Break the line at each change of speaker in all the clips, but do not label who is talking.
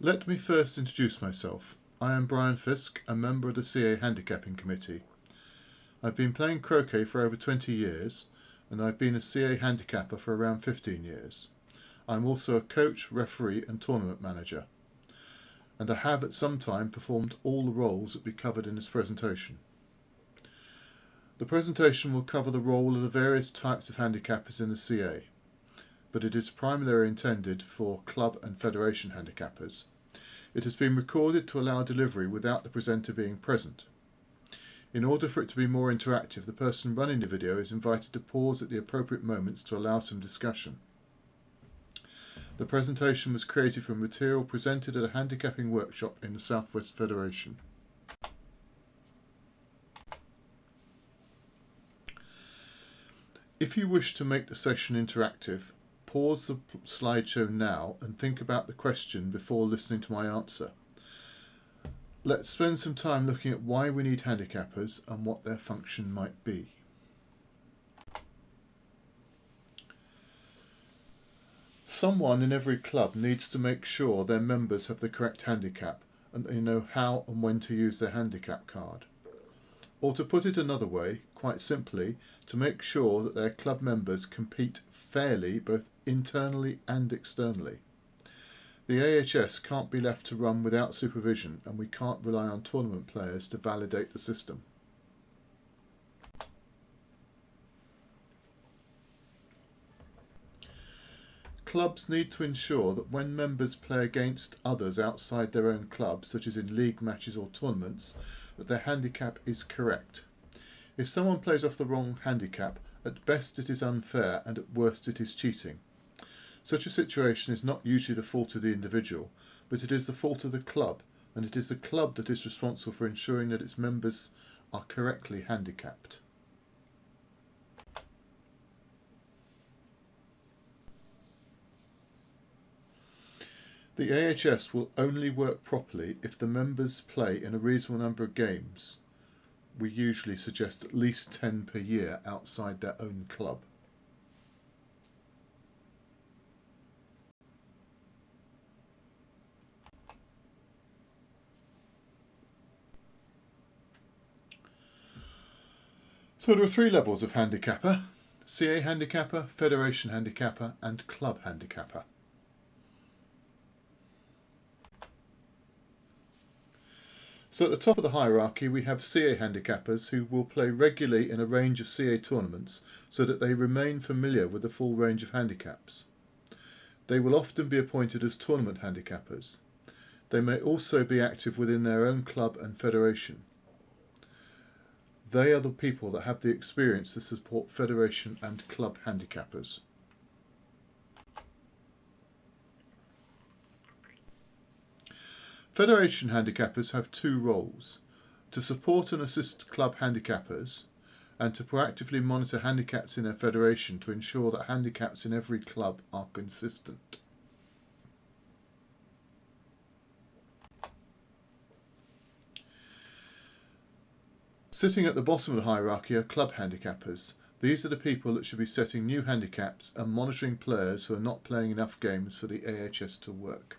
Let me first introduce myself. I am Brian Fisk, a member of the CA Handicapping Committee. I've been playing croquet for over 20 years and I've been a CA Handicapper for around 15 years. I'm also a coach, referee and tournament manager, and I have at some time performed all the roles that we covered in this presentation. The presentation will cover the role of the various types of handicappers in the CA, but it is primarily intended for club and federation handicappers. It has been recorded to allow delivery without the presenter being present. In order for it to be more interactive, the person running the video is invited to pause at the appropriate moments to allow some discussion. The presentation was created from material presented at a handicapping workshop in the Southwest Federation. If you wish to make the session interactive, pause the slideshow now and think about the question before listening to my answer. Let's spend some time looking at why we need handicappers and what their function might be. Someone in every club needs to make sure their members have the correct handicap and they know how and when to use their handicap card. Or to put it another way, quite simply, to make sure that their club members compete fairly both internally and externally. The AHS can't be left to run without supervision, and we can't rely on tournament players to validate the system. Clubs need to ensure that when members play against others outside their own club, such as in league matches or tournaments, that their handicap is correct. If someone plays off the wrong handicap, at best it is unfair and at worst it is cheating. Such a situation is not usually the fault of the individual, but it is the fault of the club, and it is the club that is responsible for ensuring that its members are correctly handicapped. The AHS will only work properly if the members play in a reasonable number of games. We usually suggest at least 10 per year outside their own club. So there are 3 levels of handicapper: CA handicapper, federation handicapper and club handicapper. So at the top of the hierarchy we have CA handicappers who will play regularly in a range of CA tournaments so that they remain familiar with the full range of handicaps. They will often be appointed as tournament handicappers. They may also be active within their own club and federation. They are the people that have the experience to support federation and club handicappers. Federation handicappers have 2 roles: to support and assist club handicappers and to proactively monitor handicaps in their federation to ensure that handicaps in every club are consistent. Sitting at the bottom of the hierarchy are club handicappers. These are the people that should be setting new handicaps and monitoring players who are not playing enough games for the AHS to work.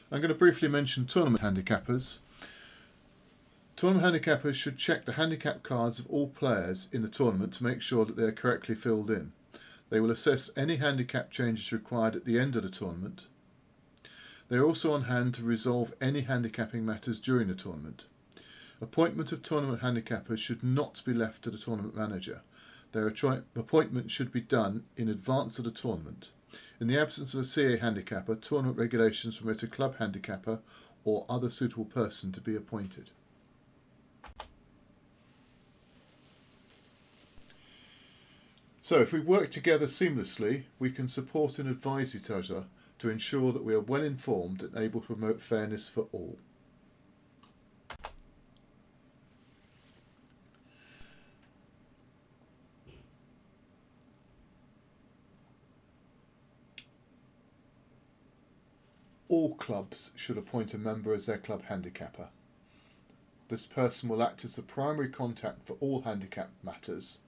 I'm going to briefly mention tournament handicappers. Tournament handicappers should check the handicap cards of all players in the tournament to make sure that they are correctly filled in. They will assess any handicap changes required at the end of the tournament. They are also on hand to resolve any handicapping matters during the tournament. Appointment of tournament handicappers should not be left to the tournament manager. Their appointment should be done in advance of the tournament. In the absence of a CA handicapper, tournament regulations permit a club handicapper or other suitable person to be appointed. So if we work together seamlessly, we can support and advise each other to ensure that we are well informed and able to promote fairness for all. All clubs should appoint a member as their club handicapper. This person will act as the primary contact for all handicap matters.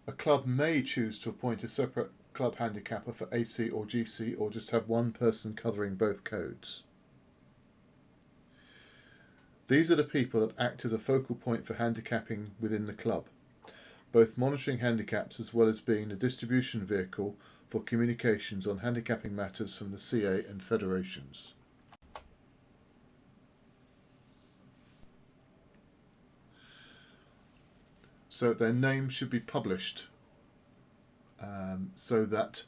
A club may choose to appoint a separate club handicapper for AC or GC, or just have one person covering both codes. These are the people that act as a focal point for handicapping within the club, both monitoring handicaps as well as being the distribution vehicle for communications on handicapping matters from the CA and federations. So their names should be published so that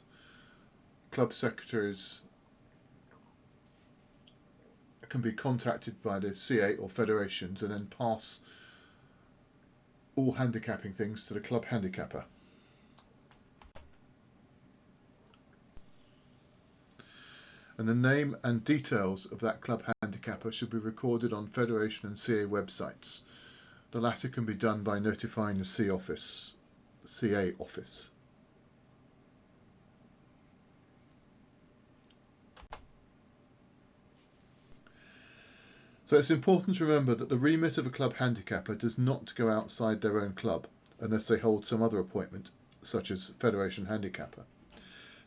club secretaries can be contacted by the CA or federations and then pass all handicapping things to the club handicapper. And the name and details of that club handicapper should be recorded on federation and CA websites. The latter can be done by notifying the CA office. So it's important to remember that the remit of a club handicapper does not go outside their own club unless they hold some other appointment, such as Federation Handicapper.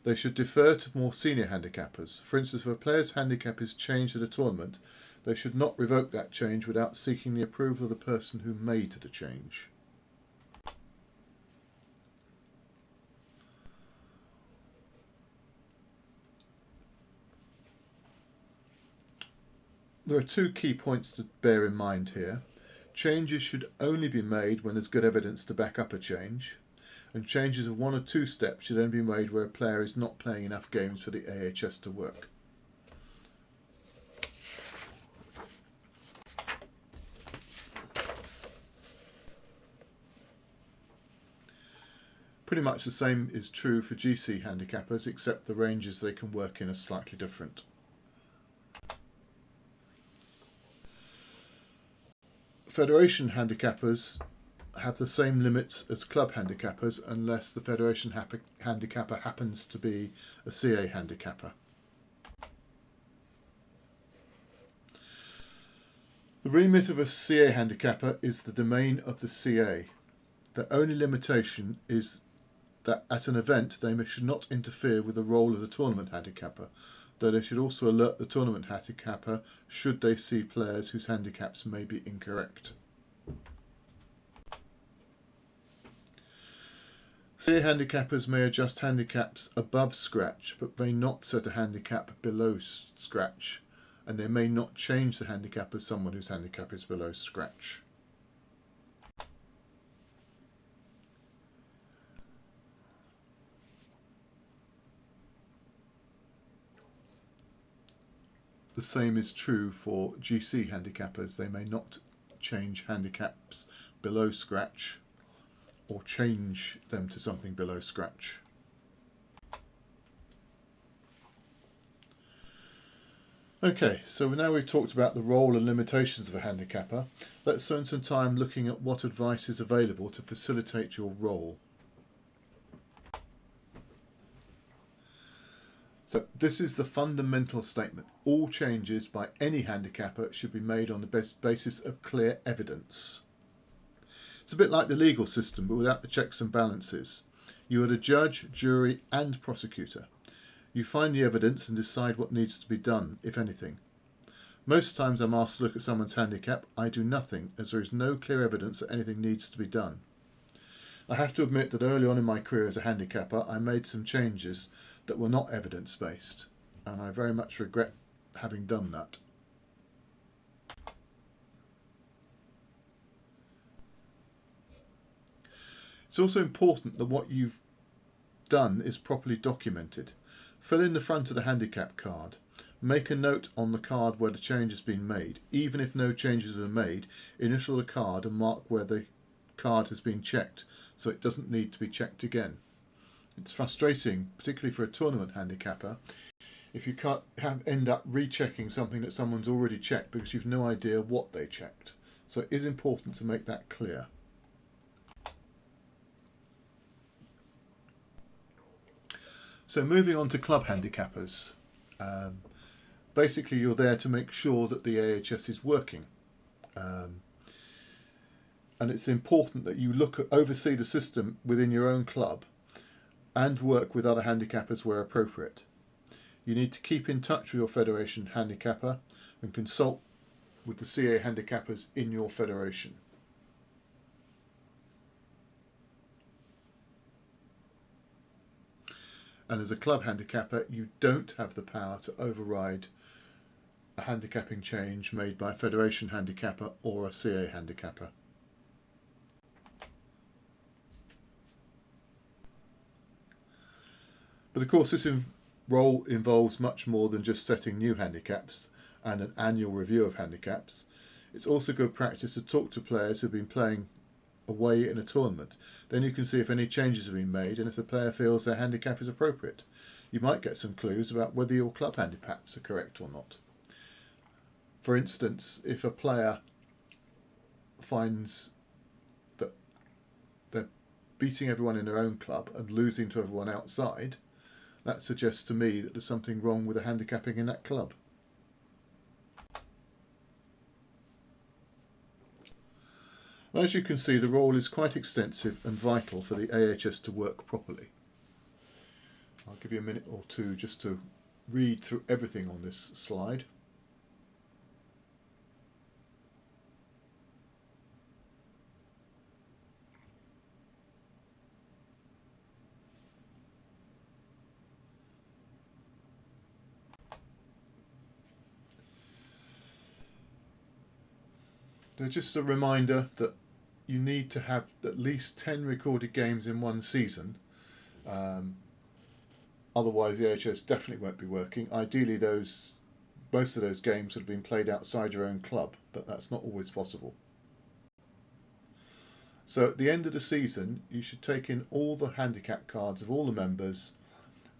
They should defer to more senior handicappers. For instance, if a player's handicap is changed at a tournament, they should not revoke that change without seeking the approval of the person who made the change. There are two key points to bear in mind here. Changes should only be made when there's good evidence to back up a change, and changes of 1 or 2 steps should only be made where a player is not playing enough games for the AHS to work. Pretty much the same is true for GC handicappers, except the ranges they can work in are slightly different. Federation handicappers have the same limits as club handicappers unless the Federation handicapper happens to be a CA handicapper. The remit of a CA handicapper is the domain of the CA. The only limitation is that at an event they should not interfere with the role of the tournament handicapper, though they should also alert the tournament handicapper should they see players whose handicaps may be incorrect. CA handicappers may adjust handicaps above scratch, but may not set a handicap below scratch, and they may not change the handicap of someone whose handicap is below scratch. The same is true for GC handicappers. They may not change handicaps below scratch or change them to something below scratch. Okay, so now we've talked about the role and limitations of a handicapper. Let's spend some time looking at what advice is available to facilitate your role. So this is the fundamental statement. All changes by any handicapper should be made on the basis of clear evidence. It's a bit like the legal system, but without the checks and balances. You are the judge, jury, and prosecutor. You find the evidence and decide what needs to be done, if anything. Most times I'm asked to look at someone's handicap. I do nothing, as there is no clear evidence that anything needs to be done. I have to admit that early on in my career as a handicapper, I made some changes that were not evidence-based, and I very much regret having done that. It's also important that what you've done is properly documented. Fill in the front of the handicap card. Make a note on the card where the change has been made. Even if no changes are made, initial the card and mark where the card has been checked, so it doesn't need to be checked again. It's frustrating, particularly for a tournament handicapper, if you can't end up rechecking something that someone's already checked because you've no idea what they checked. So it is important to make that clear. So moving on to club handicappers. Basically you're there to make sure that the AHS is working. and it's important that you oversee the system within your own club and work with other handicappers where appropriate. You need to keep in touch with your federation handicapper and consult with the CA handicappers in your federation. And as a club handicapper, you don't have the power to override a handicapping change made by a federation handicapper or a CA handicapper. But of course, this role involves much more than just setting new handicaps and an annual review of handicaps. It's also good practice to talk to players who've been playing away in a tournament. Then you can see if any changes have been made and if the player feels their handicap is appropriate. You might get some clues about whether your club handicaps are correct or not. For instance, if a player finds that they're beating everyone in their own club and losing to everyone outside, that suggests to me that there's something wrong with the handicapping in that club. As you can see, the role is quite extensive and vital for the AHS to work properly. I'll give you a minute or two just to read through everything on this slide. Just a reminder that you need to have at least 10 recorded games in one season. Otherwise the AHS definitely won't be working. Ideally most of those games would have been played outside your own club, but that's not always possible. So at the end of the season you should take in all the handicap cards of all the members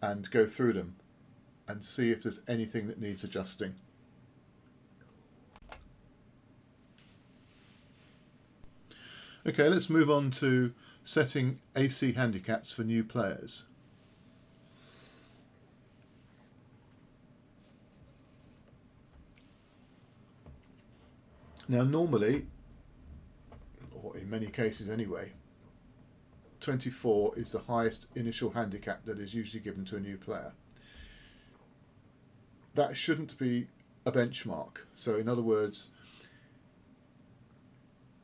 and go through them and see if there's anything that needs adjusting. Okay, let's move on to setting AC handicaps for new players. Now normally, or in many cases anyway, 24 is the highest initial handicap that is usually given to a new player. That shouldn't be a benchmark. So in other words,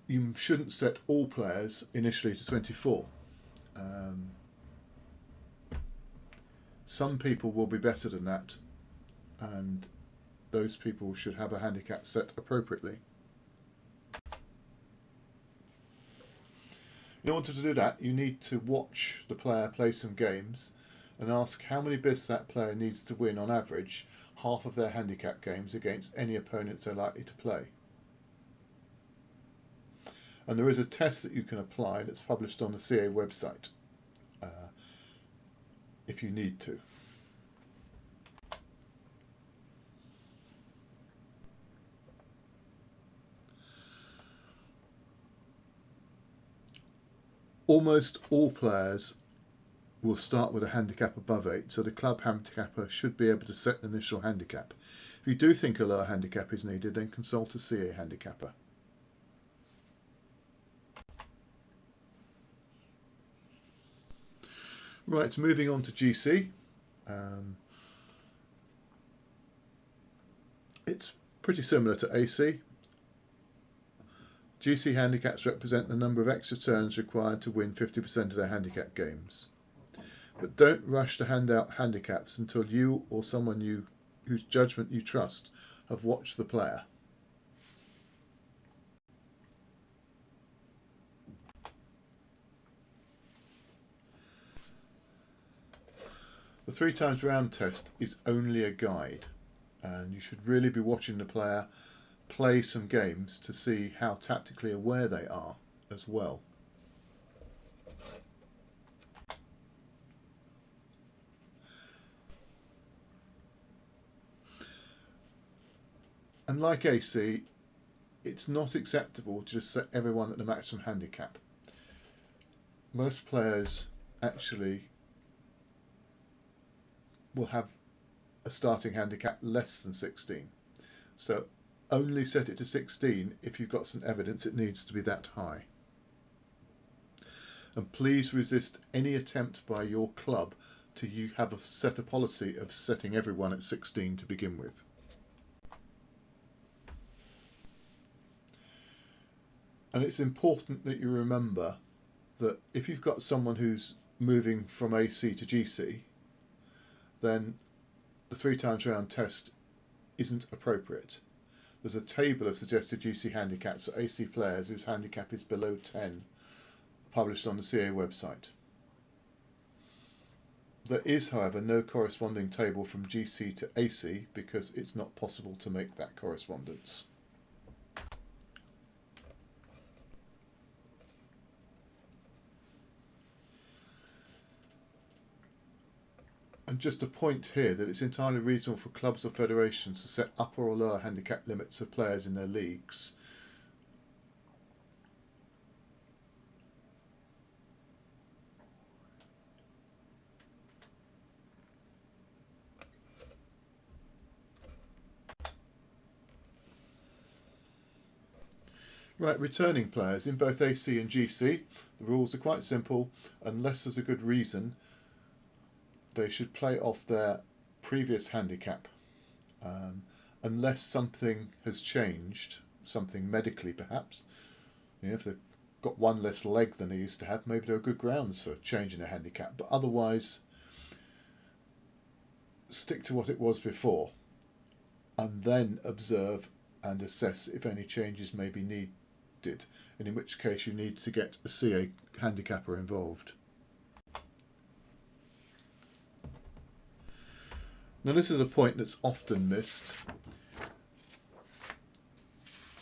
you shouldn't set all players initially to 24. Some people will be better than that, and those people should have a handicap set appropriately. In order to do that, you need to watch the player play some games and ask how many bits that player needs to win on average half of their handicap games against any opponents they're likely to play. And there is a test that you can apply that's published on the CA website if you need to. Almost all players will start with a handicap above 8, so the club handicapper should be able to set the initial handicap. If you do think a lower handicap is needed, then consult a CA handicapper. Right, moving on to GC. It's pretty similar to AC. GC handicaps represent the number of extra turns required to win 50% of their handicap games. But don't rush to hand out handicaps until you or someone whose judgment you trust have watched the player. The 3 times round test is only a guide, and you should really be watching the player play some games to see how tactically aware they are as well. And like AC, it's not acceptable to just set everyone at the maximum handicap. Most players actually will have a starting handicap less than 16. So only set it to 16 if you've got some evidence it needs to be that high. and please resist any attempt by your club to have a policy of setting everyone at 16 to begin with. And it's important that you remember that if you've got someone who's moving from AC to GC, then the 3 times round test isn't appropriate. There's a table of suggested GC handicaps for AC players whose handicap is below 10, published on the CA website. There is, however, no corresponding table from GC to AC because it's not possible to make that correspondence. And just a point here that it's entirely reasonable for clubs or federations to set upper or lower handicap limits of players in their leagues. Right, returning players in both AC and GC, the rules are quite simple. Unless there's a good reason, they should play off their previous handicap, unless something has changed, something medically perhaps. If they've got one less leg than they used to have, maybe there are good grounds for changing a handicap, but otherwise stick to what it was before and then observe and assess if any changes may be needed, and in which case you need to get a CA handicapper involved. Now this is a point that's often missed.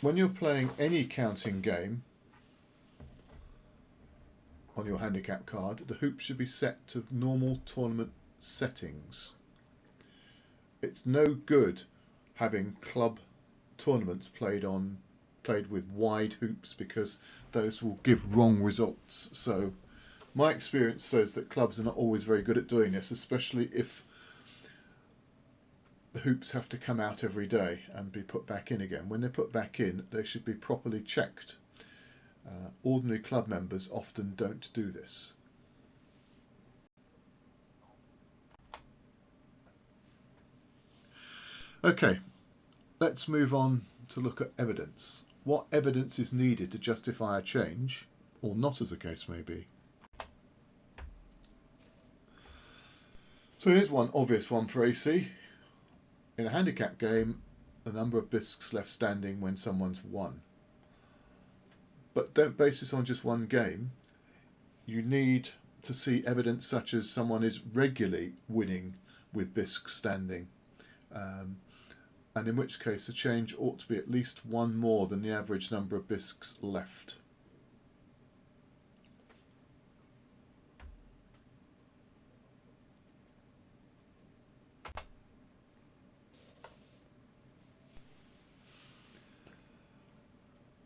When you're playing any counting game on your handicap card, the hoop should be set to normal tournament settings. It's no good having club tournaments played with wide hoops because those will give wrong results. So my experience says that clubs are not always very good at doing this, especially if the hoops have to come out every day and be put back in again. When they're put back in, they should be properly checked. Ordinary club members often don't do this. Okay, let's move on to look at evidence. What evidence is needed to justify a change, or not as the case may be? So here's one obvious one for AC. In a handicap game, the number of bisques left standing when someone's won. But don't base this on just one game. You need to see evidence such as someone is regularly winning with bisques standing, and in which case the change ought to be at least one more than the average number of bisques left.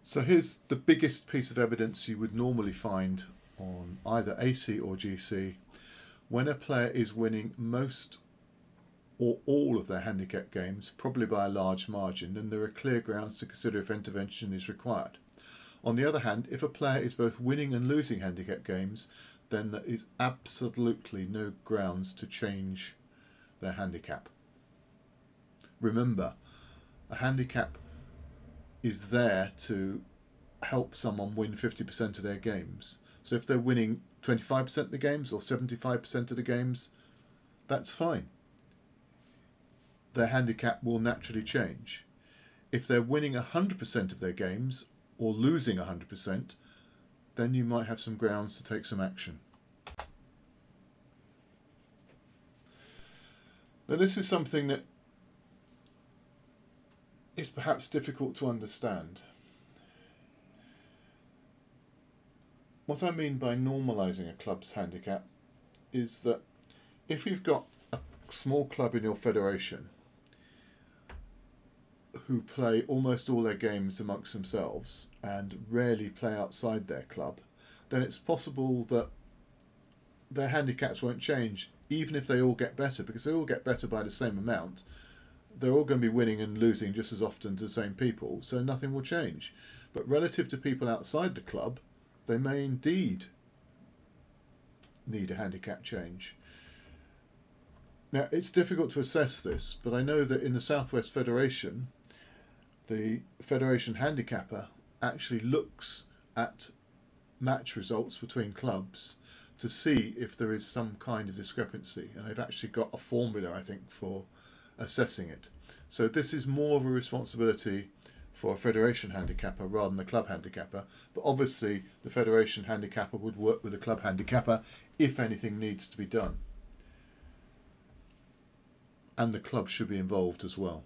So here's the biggest piece of evidence you would normally find on either AC or GC. When a player is winning most or all of their handicap games, probably by a large margin, then there are clear grounds to consider if intervention is required. On the other hand, if a player is both winning and losing handicap games, then there is absolutely no grounds to change their handicap. Remember, a handicap is there to help someone win 50% of their games. So if they're winning 25% of the games or 75% of the games, that's fine. Their handicap will naturally change. If they're winning 100% of their games or losing 100%, then you might have some grounds to take some action. Now this is something that is perhaps difficult to understand. What I mean by normalising a club's handicap is that if you've got a small club in your federation who play almost all their games amongst themselves and rarely play outside their club, then it's possible that their handicaps won't change even if they all get better, because they all get better by the same amount. They're all going to be winning and losing just as often to the same people, so nothing will change. But relative to people outside the club, they may indeed need a handicap change. Now, it's difficult to assess this, but I know that in the Southwest Federation, the Federation Handicapper actually looks at match results between clubs to see if there is some kind of discrepancy, and they've actually got a formula, I think, for assessing it. So this is more of a responsibility for a Federation Handicapper rather than the Club Handicapper, but obviously the Federation Handicapper would work with the Club Handicapper if anything needs to be done. And the club should be involved as well.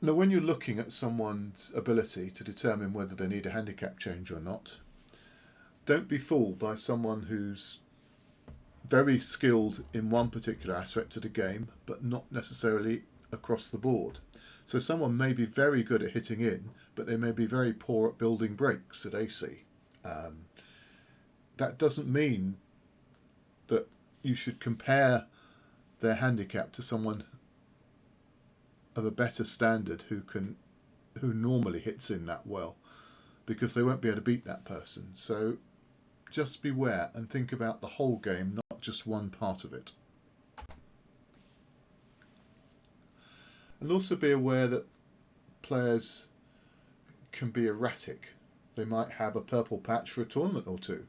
Now, when you're looking at someone's ability to determine whether they need a handicap change or not, don't be fooled by someone who's very skilled in one particular aspect of the game, but not necessarily across the board. So someone may be very good at hitting in, but they may be very poor at building breaks at AC. That doesn't mean that you should compare their handicap to someone of a better standard who normally hits in that well, because they won't be able to beat that person. So just beware and think about the whole game, not just one part of it. And also be aware that players can be erratic. They might have a purple patch for a tournament or two.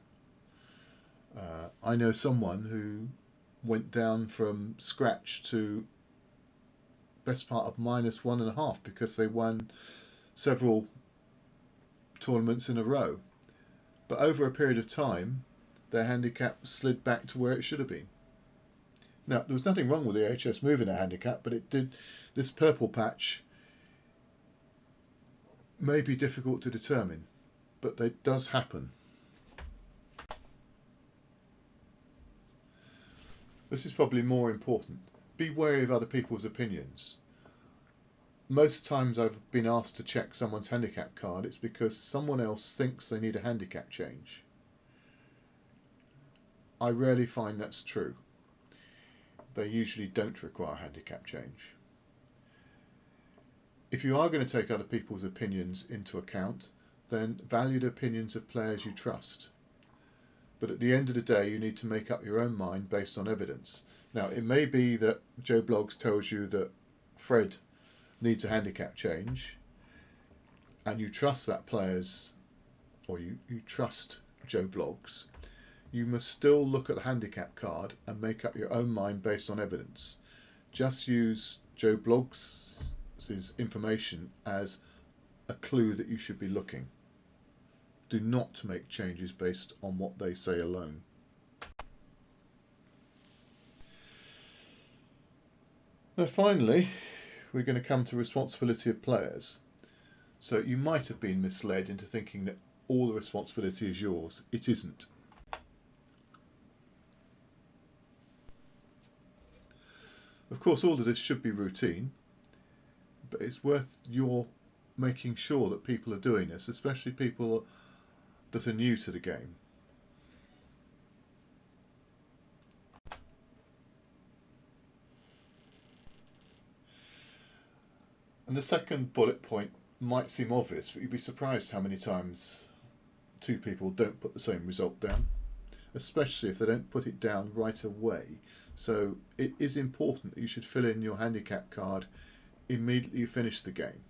I know someone who went down from scratch to best part of -1.5 because they won several tournaments in a row. But over a period of time, their handicap slid back to where it should have been. Now, there was nothing wrong with the AHS moving a handicap, but it did. This purple patch may be difficult to determine, but it does happen. This is probably more important. Be wary of other people's opinions. Most times I've been asked to check someone's handicap card, it's because someone else thinks they need a handicap change. I rarely find that's true. They usually don't require a handicap change. If you are going to take other people's opinions into account, then value the opinions of players you trust. But at the end of the day, you need to make up your own mind based on evidence. Now, it may be that Joe Bloggs tells you that Fred needs a handicap change, and you trust that player's, or you trust Joe Bloggs. You must still look at the handicap card and make up your own mind based on evidence. Just use Joe Bloggs' information as a clue that you should be looking. Do not make changes based on what they say alone. Now finally, we're going to come to responsibility of players. So you might have been misled into thinking that all the responsibility is yours. It isn't. Of course, all of this should be routine, but it's worth your making sure that people are doing this, especially people that are new to the game. And the second bullet point might seem obvious, but you'd be surprised how many times two people don't put the same result down, especially if they don't put it down right away. So it is important that you should fill in your handicap card immediately you finish the game,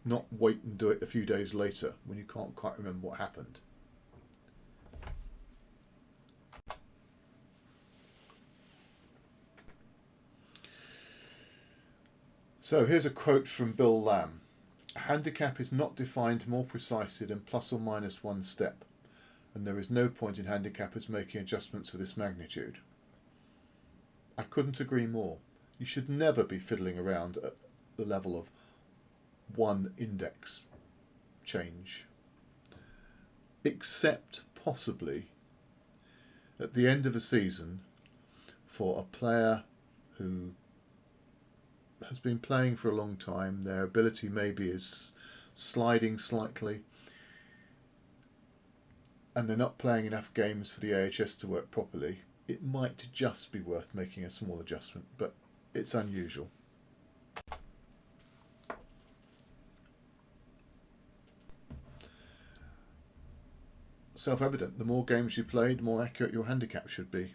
not wait and do it a few days later when you can't quite remember what happened. So here's a quote from Bill Lamb. A handicap is not defined more precisely than plus or minus one step, and there is no point in handicappers making adjustments of this magnitude. I couldn't agree more. You should never be fiddling around at the level of one index change, except possibly at the end of a season for a player who has been playing for a long time. Their ability maybe is sliding slightly, and they're not playing enough games for the AHS to work properly. It might just be worth making a small adjustment, but it's unusual. self-evident. The more games you play, the more accurate your handicap should be.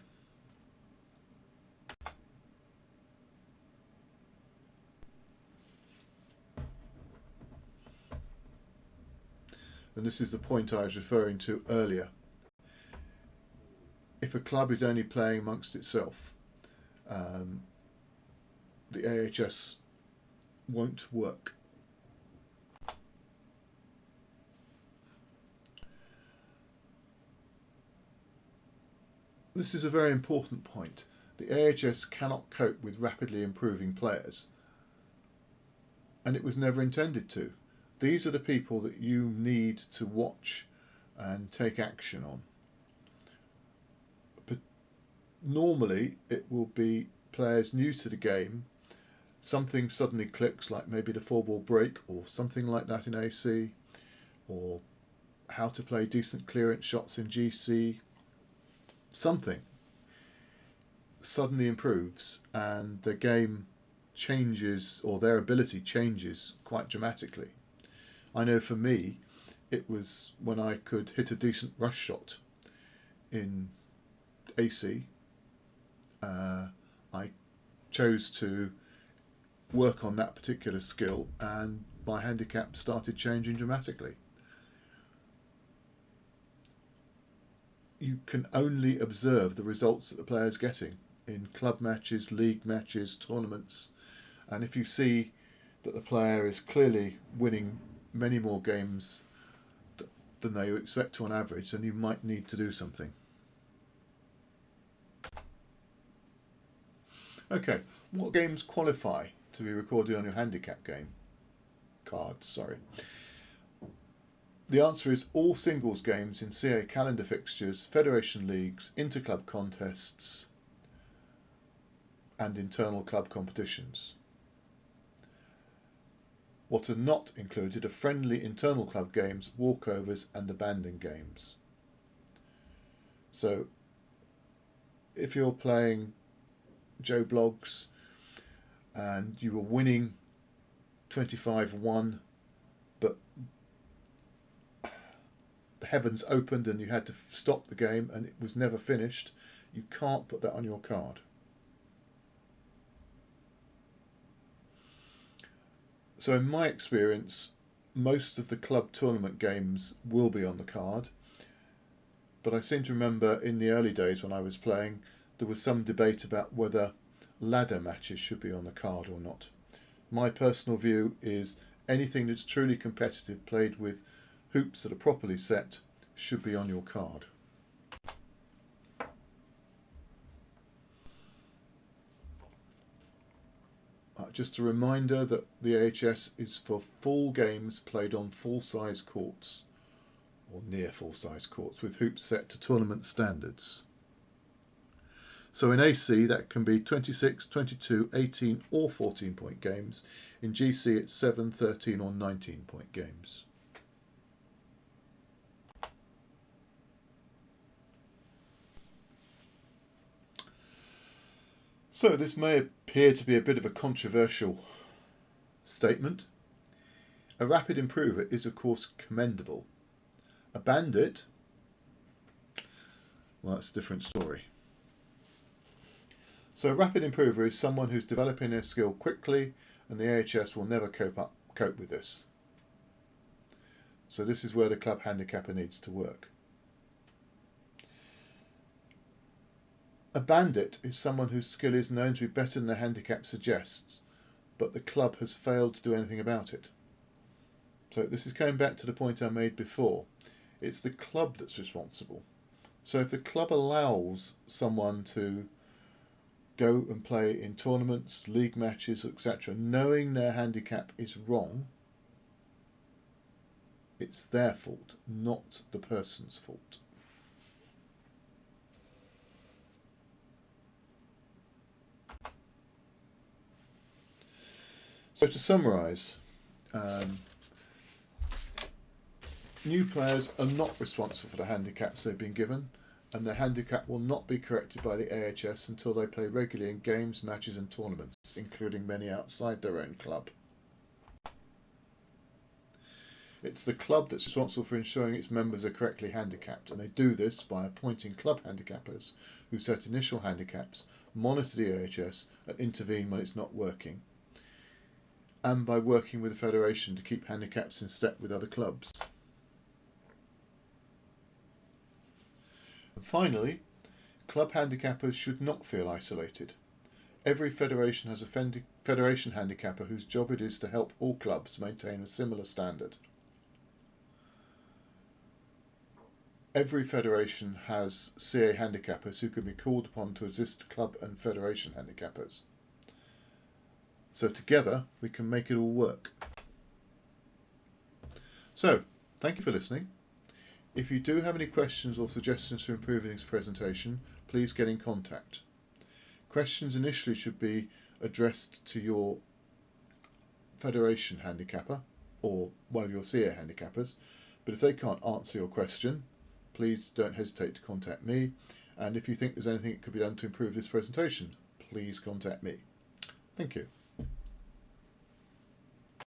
And this is the point I was referring to earlier. If a club is only playing amongst itself, the AHS won't work. This is a very important point. The AHS cannot cope with rapidly improving players, and it was never intended to. These are the people that you need to watch and take action on. But normally it will be players new to the game. Something suddenly clicks, like maybe the 4-ball break or something like that in AC, or how to play decent clearance shots in GC. Something suddenly improves and the game changes, or their ability changes quite dramatically. I know for me it was when I could hit a decent rush shot in AC. I chose to work on that particular skill and my handicap started changing dramatically. You can only observe the results that the player's getting in club matches, league matches, tournaments, and if you see that the player is clearly winning many more games than they expect to on average, then you might need to do something. Okay, what games qualify to be recorded on your handicap game card? Sorry. The answer is all singles games in CA calendar fixtures, federation leagues, inter-club contests and internal club competitions. What are not included are friendly internal club games, walkovers and abandon games. So if you're playing Joe Bloggs and you were winning 25-1 but the heavens opened and you had to stop the game and it was never finished, you can't put that on your card. So in my experience, most of the club tournament games will be on the card, but I seem to remember in the early days when I was playing there was some debate about whether ladder matches should be on the card or not. My personal view is anything that's truly competitive, played with hoops that are properly set, should be on your card. Just a reminder that the AHS is for full games played on full-size courts or near full-size courts with hoops set to tournament standards. So in AC that can be 26, 22, 18 or 14-point games. In GC it's 7, 13 or 19-point games. So this may appear to be a bit of a controversial statement. A rapid improver is of course commendable. A bandit, well, that's a different story. So a rapid improver is someone who's developing their skill quickly, and the AHS will never cope with this. So this is where the club handicapper needs to work. A bandit is someone whose skill is known to be better than the handicap suggests, but the club has failed to do anything about it. So this is going back to the point I made before. It's the club that's responsible. So if the club allows someone to go and play in tournaments, league matches, etc., knowing their handicap is wrong, it's their fault, not the person's fault. So to summarise, new players are not responsible for the handicaps they've been given, and their handicap will not be corrected by the AHS until they play regularly in games, matches and tournaments, including many outside their own club. It's the club that's responsible for ensuring its members are correctly handicapped, and they do this by appointing club handicappers who set initial handicaps, monitor the AHS and intervene when it's not working, and by working with the Federation to keep handicaps in step with other clubs. And finally, club handicappers should not feel isolated. Every federation has a federation handicapper whose job it is to help all clubs maintain a similar standard. Every federation has CA handicappers who can be called upon to assist club and federation handicappers. So together we can make it all work. So, thank you for listening. If you do have any questions or suggestions for improving this presentation, please get in contact. Questions initially should be addressed to your federation handicapper or one of your CA handicappers, but if they can't answer your question, please don't hesitate to contact me, and if you think there's anything that could be done to improve this presentation, please contact me. Thank you.